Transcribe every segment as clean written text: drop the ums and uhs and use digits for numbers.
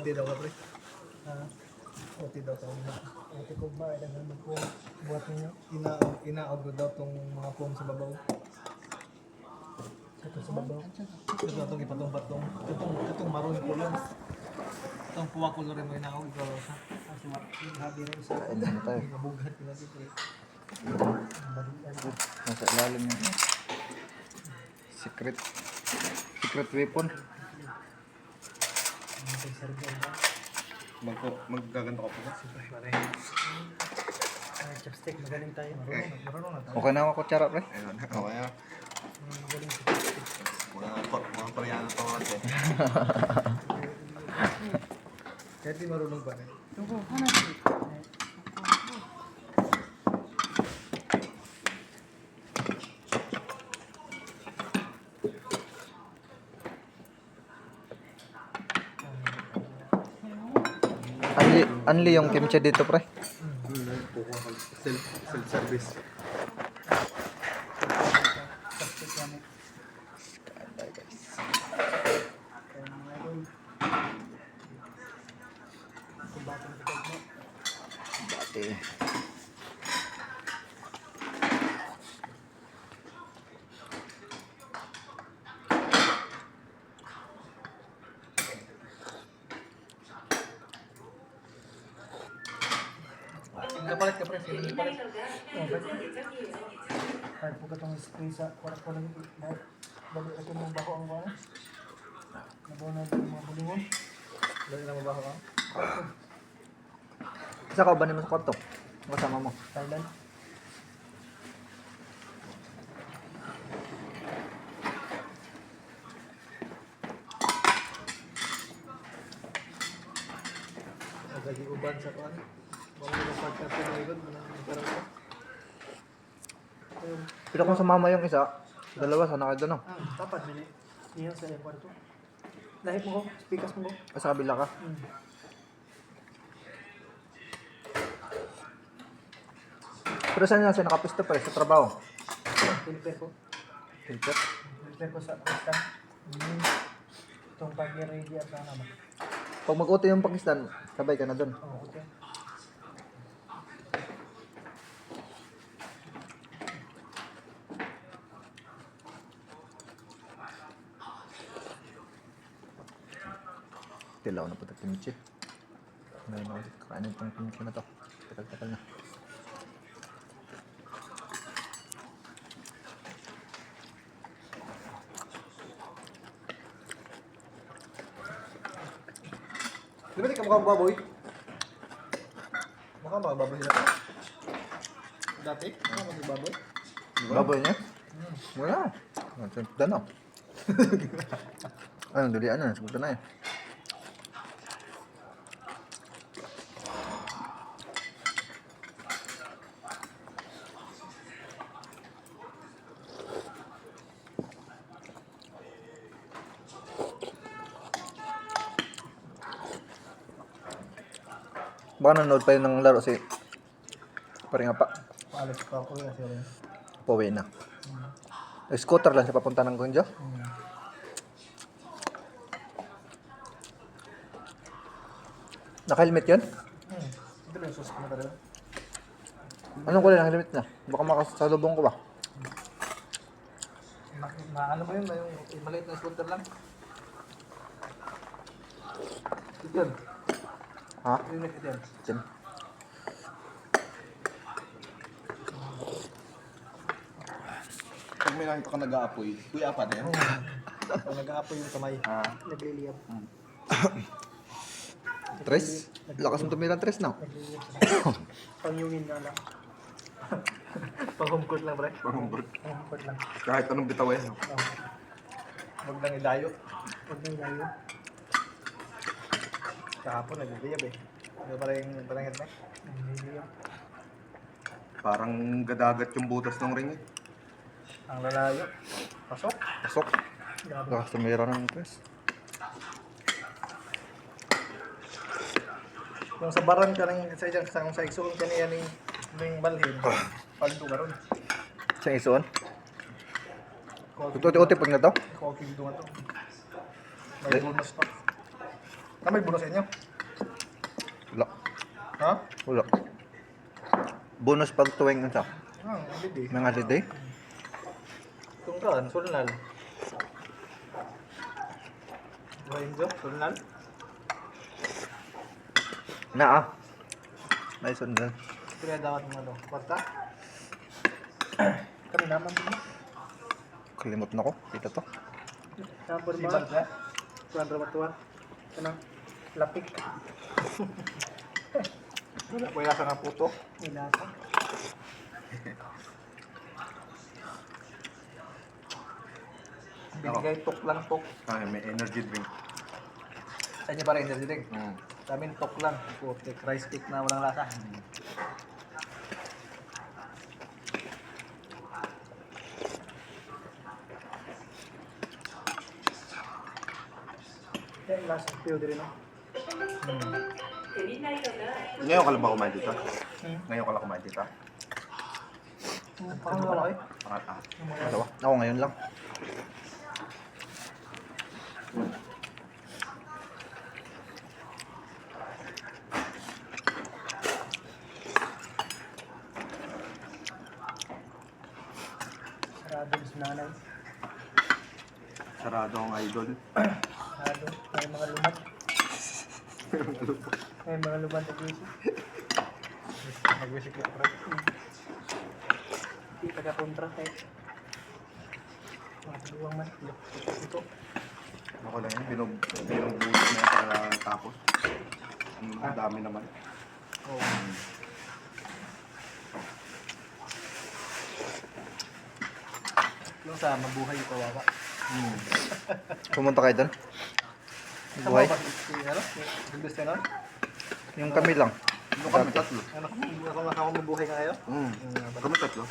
OT daw ka, pre. OT daw to. OT ko ba? Ay, nagmamag ko. Buhat ninyo. Inaog daw tong mga foam sa babaw. Ito sa babaw. Ito itong ipatong-patong. Itong maroon color. Itong puwa color mo inaog. Ikaw sa habi rin sa Kain na tayo. nabughat nila dito. Nasa ilalim yun. Secret weapon. Maggaganto ka po ba? Chopstick, magaling tayo. Marunong na tayo. Okay na ako kutsara, pre. Ayun, okay na. Magaling sa chopstick. Mga koreano to natin. Kahit di marunong pa rin. Anli yung kimchi dito, pre. Self-service. Chopstick gamit. Kung bakit nakikita mo. Dati. Kapalit ka, pre. Sige, kapalit. Kahit po ka itong spray sa warak ko lang ito. Dahil balik ito mong bako ang wala. Nabaw na ito mga bulingon. Lagi na mabaho ka. Isa ka ba naman sa kwarto? Kasama mo. Thailand. Lagi uban sa kuan. Bago na podcast ko na ikot. Parang ko. Pero kung sumama yung isa, dalawa sana kayo doon, no? Dapat mili. Iyon sa yung kwarto. Dahil mo ko, speakers mo ko. Sa kabila ka. Pero saan na siya nakapisto, pre? Sa trabaho? Filter ko. Filter? Filter ko sa Pakistan. Itong pag-ready at sana ba? Pag mag-auto yung Pakistan, sabay ka na doon. Oo, okay. Tilaw na po ito kimchi. Ngayon ako kakainin itong kimchi na to. Tagal-tagal na. Di ba di ka mukhang baboy? Mukhang mga baboy sila. Dati? Mukhang mga baboy? Baboy niya? Wala. Dano. Anong dulian na? Sagutan na eh. Baka nanonood pa yun ng laro si paring apa. Paalis pa ako yun. Siya rin. Pauwi na. Scooter lang siya papunta ng Gunjo. Naka-helmet yun? Ito lang yung sus ko na talaga. Anong kulay ng helmet na? Baka makasalubong ko ba? Ano ba yun? Yung maliit na scooter lang. Ito yun. Ha? Yung next ito yun. Tim. Pag may nakita ka nag-aapoy, kuya pa din. Pag nag-aapoy yung kamay. Nagliliyap. Tres? Lakas mo tumira tres na. Nagliliyap. Pangyungin nga lang. Pang home court lang, pre. Panghumpad lang. Kahit anong bitawin. Huwag lang idayo. Huwag nang layo. Kahapon, nagbibiyab eh. Ano parang ito na? Nagliliyap. Parang gadagat yung butas ng ring eh. Ang lalayo. Pasok. Pasok. Grabe. Lakas tumira ng tres. Yung sa baran ka ng sa isang sa igsoon ka niya ng balhin. Paldo ka ron. Siyang isuon. Uti-uti pag na to. Koking doon to. May bonus pa. may bonus sa inyo? Wala. Ha? Wala. Bonus pag tuwing ano sa Holiday. mga holiday. Kung kaan, sulnal. Bayin jo, sulnal. Na may sundan. Kaya dapat mo ano, kwarta? Kami naman din. Kalimot na ko. Dito to. Siyempre Sibag ba? ka? Tuwan ramatuan. Kanang lapik. Wala ko yasa nga puto. Ilasa. Binigay tok lang tok. Ay, may energy drink. Sa inyo para energy drink. Mm. Sa amin tok lang. Puti, rice cake na walang lasa. Yan, lasa. Piyo din, no? Ngayon ka lang ba kumain dito? Hmm. Ngayon ka lang kumain dito? Parang wala kayo. Pangat Dalawa. Ako ngayon lang. Sarado si nanay. Sarado ang idol. Sarado. May mga lumad. May mga lumad na gising. Nag-wish ko pre. Hindi taga-kontra kahit. Mga taluwang man. Ito. Ako lang yun, binubuhos na yun para tapos. Ang dami naman. Oh. Yung sa mabuhay kawawa. Pumunta kayo doon. Buhay. Si ano? Si gusto nun? Yung kami lang. Ano kami tatlo? Ano kung mabuhay ka ngayon? Kami tatlo.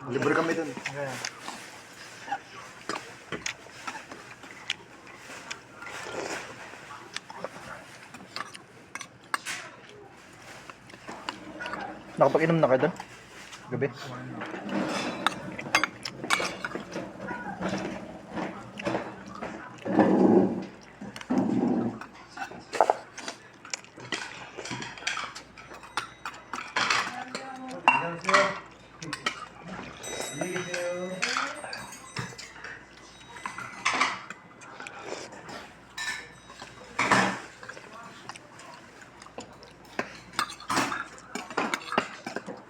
Libre kami dun. Okay. Nakapag-inom na kayo doon? Gabi?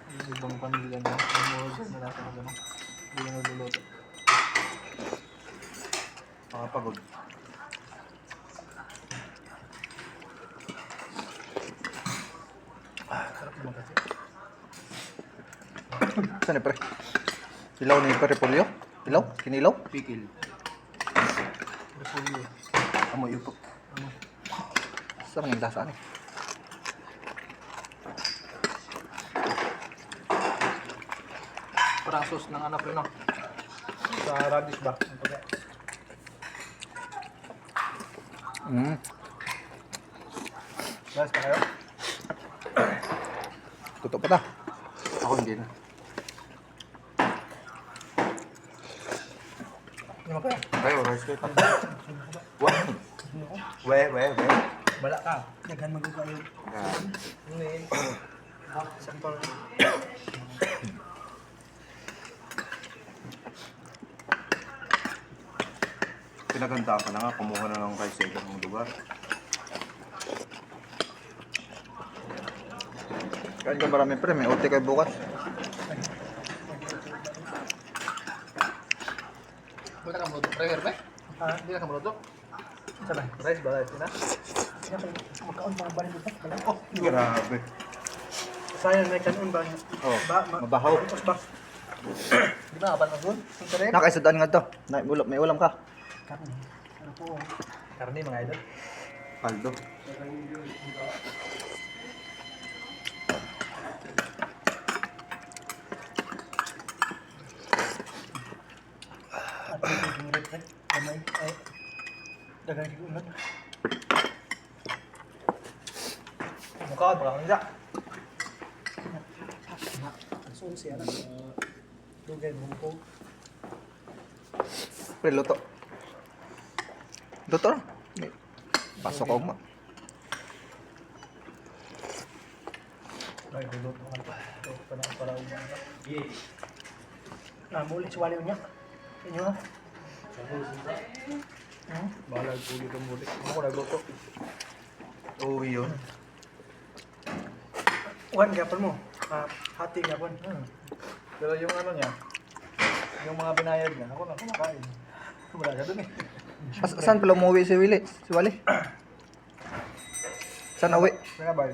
Yung ibang pamilya na umuwi na nasa ano. Hindi na niluluto. Nakapagod. Sarap naman kasi. Saan ni pre? Ilaw ni pre Repolyo? Ilaw? Kinilaw? Pikil. Repolyo. Amoy upok. Saan ang lasa ni? Parang sauce ng ano pre no? Sa radish ba? Ang pagka. Guys, pa kayo? Tutok pa ta. Ako hindi na. Ano kaya? Kayo, rice cake. We. Bala ka. Daghan magawa yun. Ano eh? Sampang. Pinagandaan ka na nga, kumuha na ng rice sa ibang lugar. Kain ka marami pre, may OT kayo bukas. Punta ka maluto. Prayer ba? Ha? Hindi na ka maluto. Sabay. Rice ba? Rice na? Yan kayo. Magkaon mga balik dito. Oh, Grabe. Sayang may kanon ba? Oh, Ba? mabahaw. Tapos ba? di ba kapal mag-good? Internet? Nakaisudaan nga to. May ulam ka. Karne. Ano po? Karni mga idol. Paldo. At yung red. Gamay. Ay. Daghan yung ulat. Mukha, baka kang siya. So, siya na. Dugay mo po. Pre, luto. Luto na. Pasok ako ma. Ay, luluto ka pa. Ito, para umana. Muli, suwali niya. Inyo ha? Bahala ulit ang muli. Ano ko nagluto? Uwi yun. Wan, gapon mo. Hati gapon. Pero yung ano niya, yung mga binayad niya, ako na kumakain. Wala ka dun eh. Saan pala umuwi si Willie? Si Wally? Saan uwi? Pinabay.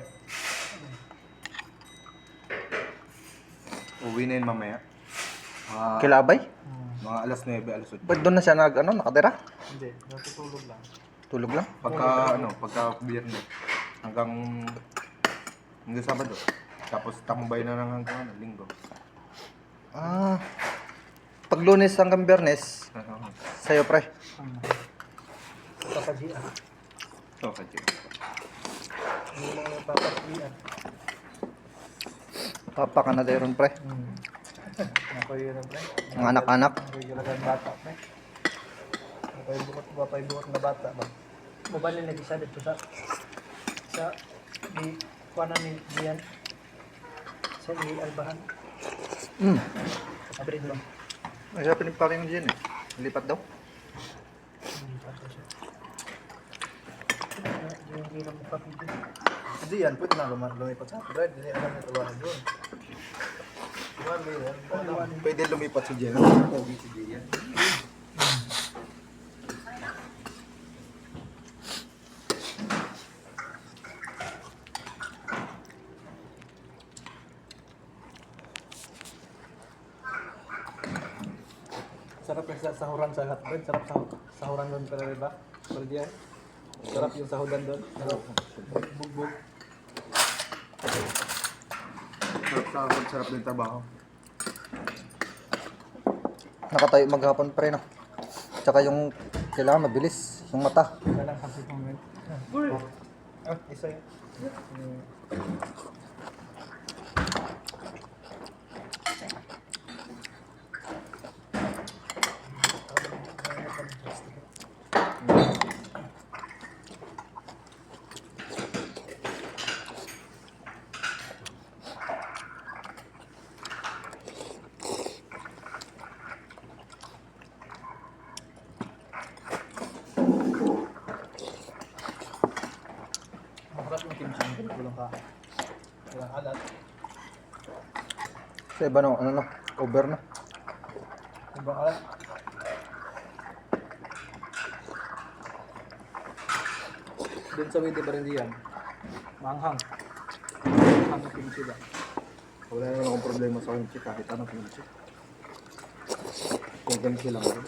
Uwi na yun mamaya. Kilabay? Mga alas 9, alas 8. Ba't doon na siya nakatira? Hindi, natutulog lang. Tulog lang? Pagka biyernes. Hanggang Sabado. Tapos tambay na lang hanggang linggo. Ah. Pag Lunes hanggang Biyernes, sa'yo pre. Papajian. So, kaya. Yung mga papajian. Papa ka na rin pre. Ako yun ang pre. Mga anak-anak. Ako yung talagang bata pre. Papay-bukot na bata ba? Mobile na nag-isa dito sa di kuha namin diyan sa di Albahan. Abrid lang. Ay, siya pinagpaking mo dyan eh. Lipat daw. Yung ginang kapitid. Hindi yan, pwede na lumipat sa atin. Hindi alam na tawahan doon. Pwede lumipat si Jen. Pogi si Jen. Sarap yung sahuran sa hotbread. Sarap sahuran doon pala diba? Pwede diyan. Sarap yung sahudan doon. Sarap. Bugbog. Sarap din trabaho. Nakatayo maghapon pre no. Tsaka yung kailangan mabilis. Yung mata. Wala lang 10 moment. Isa yun. Masarap yung kimchi. Kulang ka. Kulang alat. Sa iba no, ano no, over na. Ibang alat. Doon sa Wede Barindiyan. Manghang. Manghang yung kimchi ba? Wala naman akong problema sa kimchi kahit anong kimchi. Kung kimchi lang rin.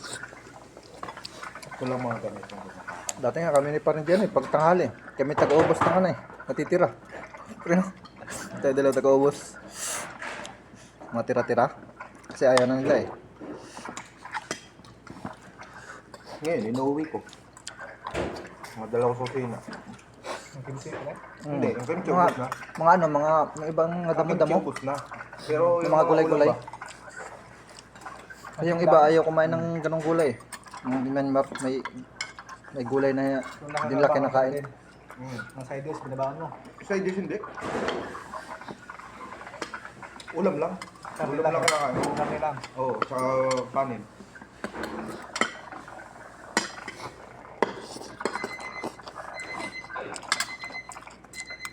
Ito lang mga gamit ng Dati nga kami ni parin dyan eh, pagtanghali. Kami taga-ubos na ano eh, natitira. Pre no. Tayo dalaw taga-ubos. Mga tira-tira. Kasi ayaw na nila eh. Ngayon, inuwi ko. Mga dalawa sa kusina. Yung kimchi ba? Hindi, yung kimchi Mga, ubos na. mga ano, mga ibang Kimchi damo-damo. ubos na. Pero Yung mga gulay-gulay. ulam ba? Kasi yung iba ayaw kumain ng ganong gulay. Yung Myanmar, may gulay na hindi nila kinakain. Ang side dish, binabangan mo. Side dish hindi. Ulam lang. Ulam lang kinakain. Ulam lang. Oo, tsaka panin.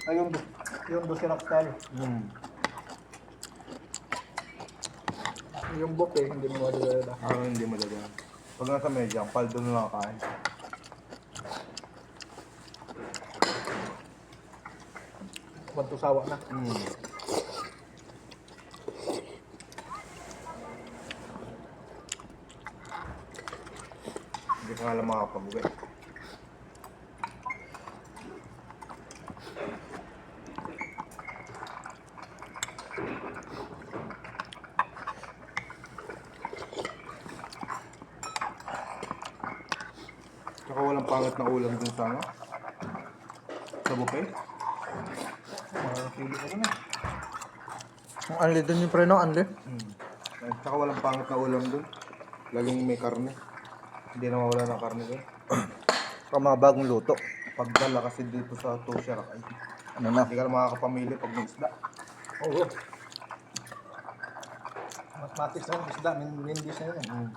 Ay, yung dosirap style. Yung buke, hindi mo madala. Hindi madala. Pag nasa medyang, paldo na lang kain. Wanto sawa na. Hindi ka nga lang makapag-uwi. Tsaka walang pangit na ulam dun sa ano? Sa buffet? Pili ko na. Ang anli dun yung pre no, anli. Tsaka walang pangit na ulam dun. Laging may karne. Hindi na mawala ng karne dun. Saka mga bagong luto. pagdala kasi dito sa Tosya ay Ano na? hindi ka na makakapamili pag may isda. Oo. Matis na, isda, main dish na yun.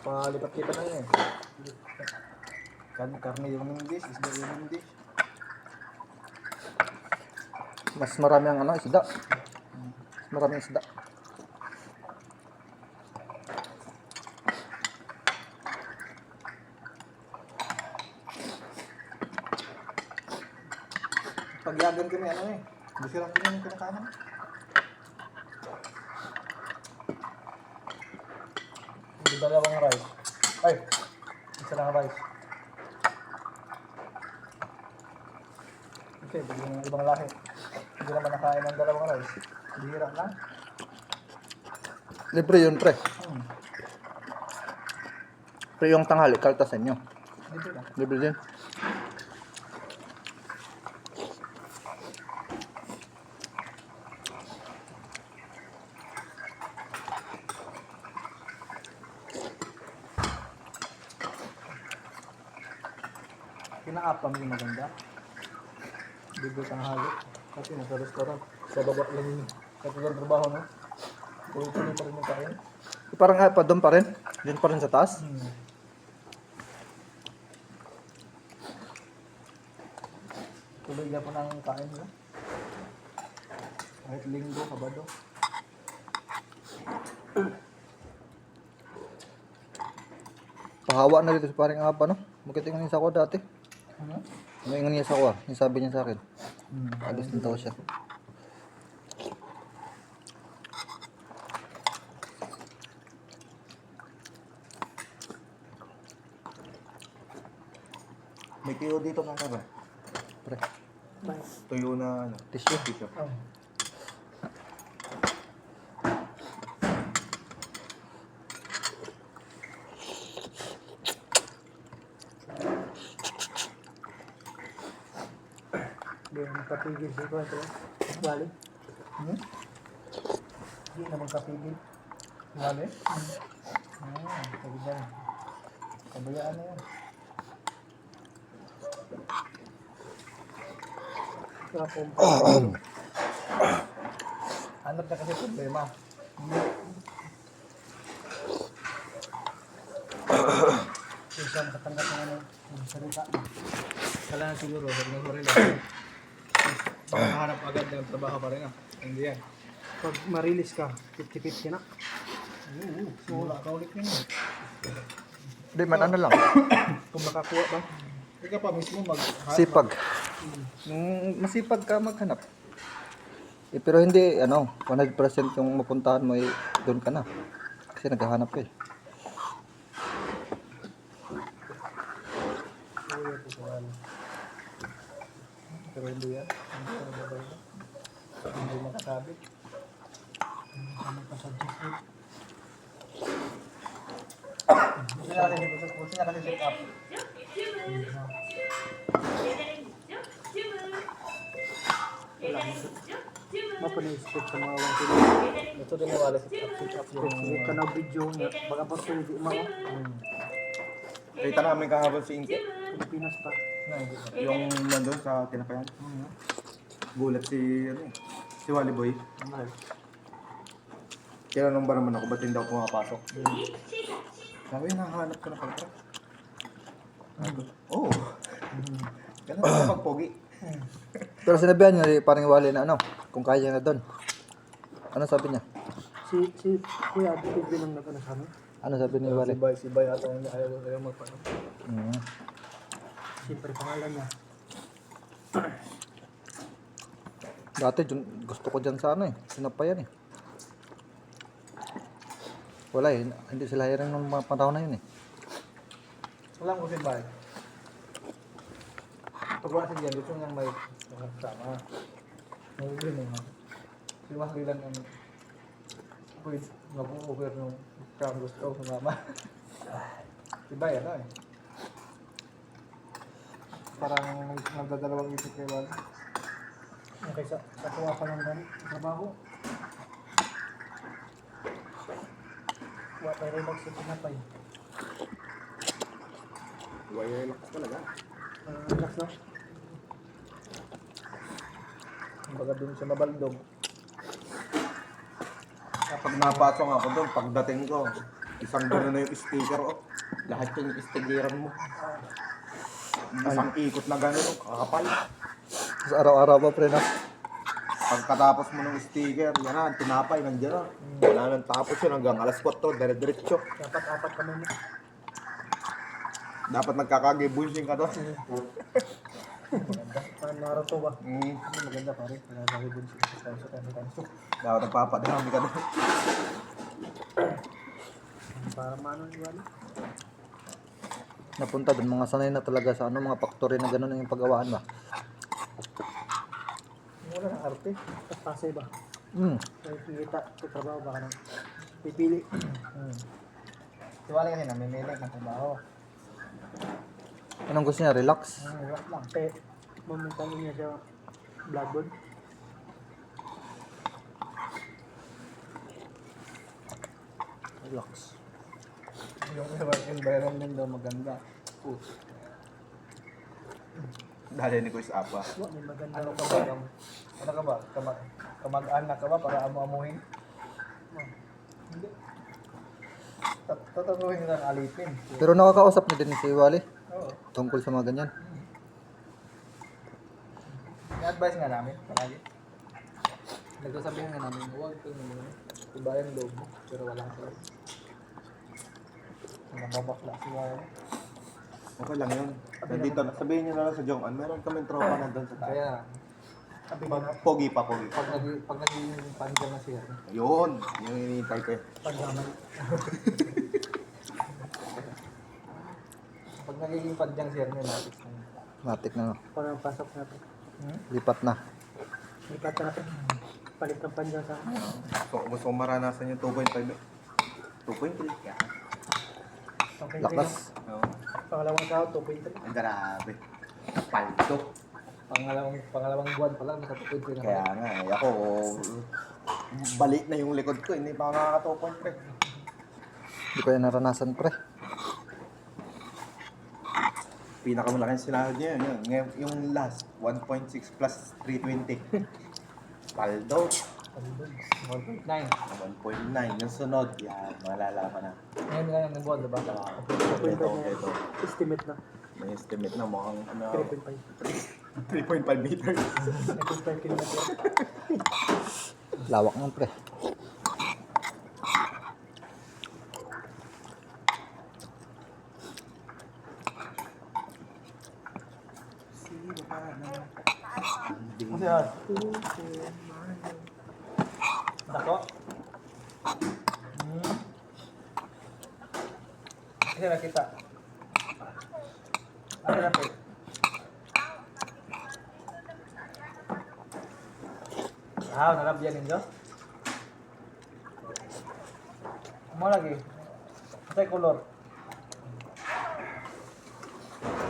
Palipat-lipat na yun. Karne yung main dish, isda yung main dish. Mas marami ang ano, isda. Mas marami ang isda. Pagyagan kami, ano eh. Gusto lang kami yung kinakanan. Hindi dalawang rice. Ay! Isa lang rice. Okay, bigyan ng ibang lahi. Hindi naman nakain ng dalawang rice. Bihira lang. Libre yun, pre. Hmm. Pre yung tanghali, kaltasan nyo. Dito lang. Libre din. Kinaapam yung maganda. Dito sa halo. Kasi nasa restaurant. Sa baba lang yung katilang trabaho, no? Tuloy-tuloy pa rin yung kain. Parang pa doon pa rin. Doon pa rin sa taas. Tuloy na po ng kain nila. Kahit linggo, kabado. Pahawa na dito sa paring apa, no? Bakit yung sa ko dati? Ano? Ano yung niya sa ko, yung sabi niya sa akin. Alis na daw siya. May tuyo dito mga kaba. Pre, Tuyo na ano. tissue. Tissue. Oh. Hindi na magkapigil dito ito. Wali. Hindi na magkapigil. Wale? Sabi ba? Kabayaan na yan. Hanap na kasi problema. Kung siya makatanggap ng ano, ng salita. Kailangan siguro, huwag na mo rin lang. Makahanap agad ng trabaho pa rin ah. Hindi yan. Pag marilis ka, 50-50 na. So, wala ka ulit yun eh. Hindi man ano lang. Kung makakuha ba? Ikaw pa mismo Sipag. Masipag ka maghanap. Eh, pero hindi, ano, 100% yung mapuntahan mo, eh, doon ka na. Kasi naghahanap ka eh. Pero hindi yan. Hindi makasabi. Gusto niya kasi set up. Mapanispect sa mga wang sila. Ito din yung wala set up Sige ka na video niya. Baga pa ito, hindi mo. Kita namin kahapon si Inke. Pilipinas pa. Yung nandun sa tinapayan. Gulat si, ano eh, si Wally Boy. Tinanong ba naman ako, ba't hindi ako pumapasok? Sabi, nahanap ko na pala. Oo. Ganun ako pagpogi. Pero sinabihan niya, eh, parang wali na ano, kung kaya na doon. Ano sabi niya? Si Kuya, dito bilang nag-ano sa amin. Ano sabi ni Wali? Si Bay ata yung ayaw magpano. Siyempre, pangalan niya. Dati gusto ko dyan sa ano eh, sinapayan eh. Wala eh, hindi sila hiring ng mga panahon na yun eh. Alam ko si Bay. Pag wala si Dian, gusto niyang may kasama. Nagugulin mo nga. Si Wahli lang ang pwede mag-over nung kang gusto ko mama. Si Bay ano eh. Parang nagdadalawang isip kay Wahli. Okay, sa kuha pa ng trabaho. Wala tayo relax sa tinapay. Relax talaga. Relax na. Kumbaga dun sa mabaldog. Kapag napasok ako doon, pagdating ko, isang gano'n na yung sticker, oh. Lahat yung stickeran mo. Isang ikot na gano'n, oh, kakapal. Sa araw-araw pa, pre, no? Pagkatapos mo ng sticker, yan na, tinapay, nandiyan na. Wala nang tapos yun hanggang alas 4, dire-diretso. Dapat apat kami mo. Dapat nagkakagibunsing ka doon. Parang Naruto ba? Maganda pare. Nagagawin siya sa kanso. Dapat nagpapadami ka doon. Para maano yung wala. Napunta doon, mga sanay na talaga sa ano, mga factory na gano'n yung paggawaan ba? Wala ng arte. Pasay ba? May kita sa trabaho baka nang pipili. Tiwala kasi na may melik ng trabaho. Anong gusto niya? Relax? Relax lang. Momentan niya siya bloodborne. Relax. Yung environment daw maganda. Dali ni Kuis Apa. May maganda Ano raw ka ba? Ano ka ba? Kamag-anak ka ba para amu-amuhin? Hindi. Tataguhin nila ang alipin. Pero nakakausap niya din si Wally Oo. tungkol sa mga ganyan. I-advise nga namin palagi. Nagsasabihin nga namin, huwag ito naman. Ibayan loob mo, pero wala ka loob. Nababakla si Wally. Okay lang yun. Nandito na. Sabihin niyo na lang sa Jong-an, meron kaming tropa na doon sa tayo. Kaya, Pogi pa, pogi. pag naging pandiyan na siya, Yun, yung hinihintay ko eh. pagdaman. pag nagiging pandiyan siya, may matik na yun. Matik na, no? Parang pasok natin. Lipat na. Lipat na natin. Palit ng panjang sa akin. So, gusto ko maranasan yung 2.5 eh. 2.3. Yeah. Lakas. No. Pangalawang tao, 2.3. Ang grabe. Paldo. Pangalawang buwan pa lang, nakatupid ko na. Kaya nga eh, ako, balik na yung likod ko, hindi pa ako nakaka 2.3. Hindi ko yan naranasan, pre. Pinakamalaking sinahod niya yun, yung last, 1.6 plus 320. Paldo. 1.9. 1.9. Yung sunod, yan, malalaman na. Ngayon nga yung buwan, diba? Ito. Estimate na. May estimate na mukhang ano, 3.5. 3.5 meters. 3.5 kilometers. Lawak ng pre. Kasi ah, dako. Kasi nakita. Ano na po? Narabyan ninyo? Mo lagi. Sa color.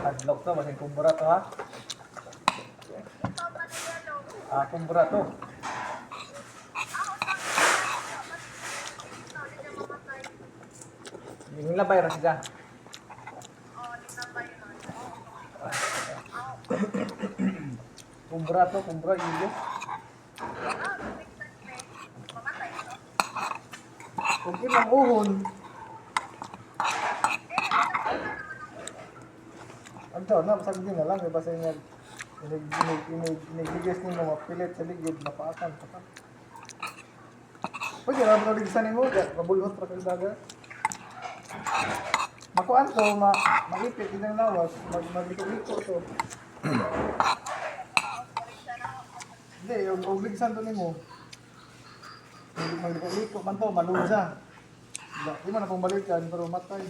Adlock to, masing kumbura to ha. Kumbura to. Yung labay ra siya. Kumbura to, kumbura yun. Okay lang uhon. Ang tawag na, pasag din na lang. Basta yung inigigis niyo mga pilit sa ligid, napaakan. Pwede na mga ligsan mo, kabulhot pa kang dagat. Makuan to, maipit din ang lawas, magliko-liko to. Hindi, yung ligsan to ni mo. Magliko man to, malusa. Di mo na pong balikan, pero matay.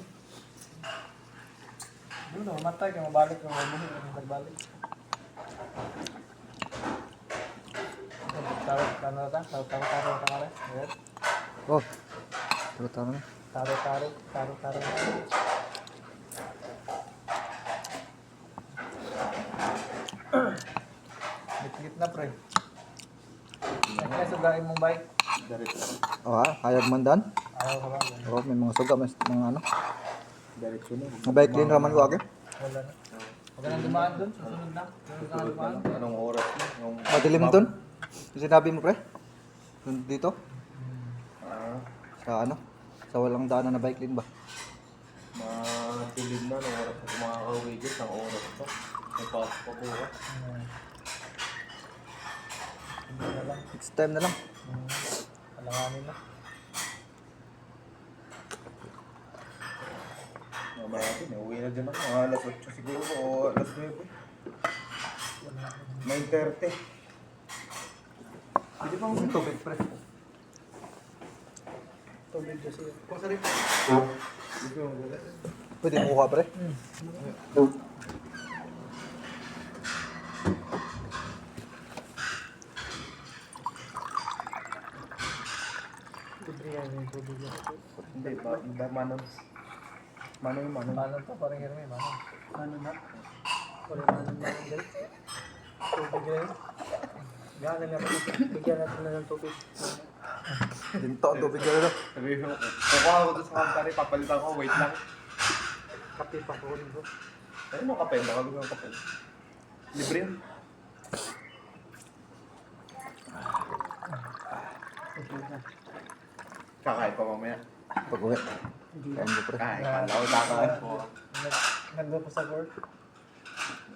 Di mo na matay, kaya mabalik yung magbalik. Taro. Oh. Taro na. Taro. Lit na pre. Kaya sugain mong bike. Diretso. Oh ha? Hayag man dan? Ayaw ka ba? Oo, may mga suga, may mga ano. Diretso na. Mabait din raman ko agad. Wala na. Huwag ka nang dumaan doon. Susunod na. Susunod ka na dumaan. Anong oras na? Yung Madilim dun. Yung sinabi mo, pre. Dun dito. Ah, Sa ano. Sa walang daanan na bike lane ba? madilim na nung oras na kumakauwi dyan. Ang oras pa. May pasok pa bukas. Hindi na lang. Next time na lang. Alanganin na. Mamaya natin, uwi na dyan ako. Mga alas 8 siguro o alas 9. 9:30. Hindi pa may tubig, pre. Tubig kasi. Kung sa rin. Pwede mo kuha, pre. Libre yan yung tubig yan. Hindi, manon. Mano yung mano. Manon to, parang hirami. Manon. Manon na. Parang manon guys. Tubig yan. Gano'n naman. Bigyan natin na ng tubig. Dinto ang tubig gano'n. Sabi ko, kukuha ako doon sa company, papalitan ko, wait lang. Kape pa ko rin ko. Ayun mo kape, nakagod ng kape. Libre yun. Kakain pa mamaya. Pag-uwi. Kain ko, pre. Kain, kala ko kakain po. Nandun pa sa court.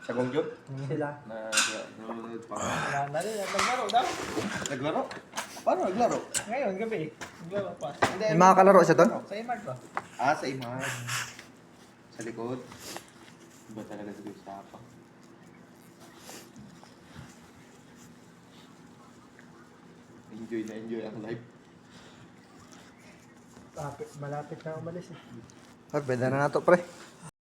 Sa Gongjot? Sila. Nanonood pa. Wala na rin. Naglaro daw. Naglaro? Paano naglaro? Ngayon, gabi. Naglaro pa. May mga kalaro siya doon? Sa Imart ba? Ah, sa Imag. Sa likod. Iba talaga sa Gustapa. Enjoy na enjoy ang life. Malapit na umalis eh. Ay, beda na nato, pre.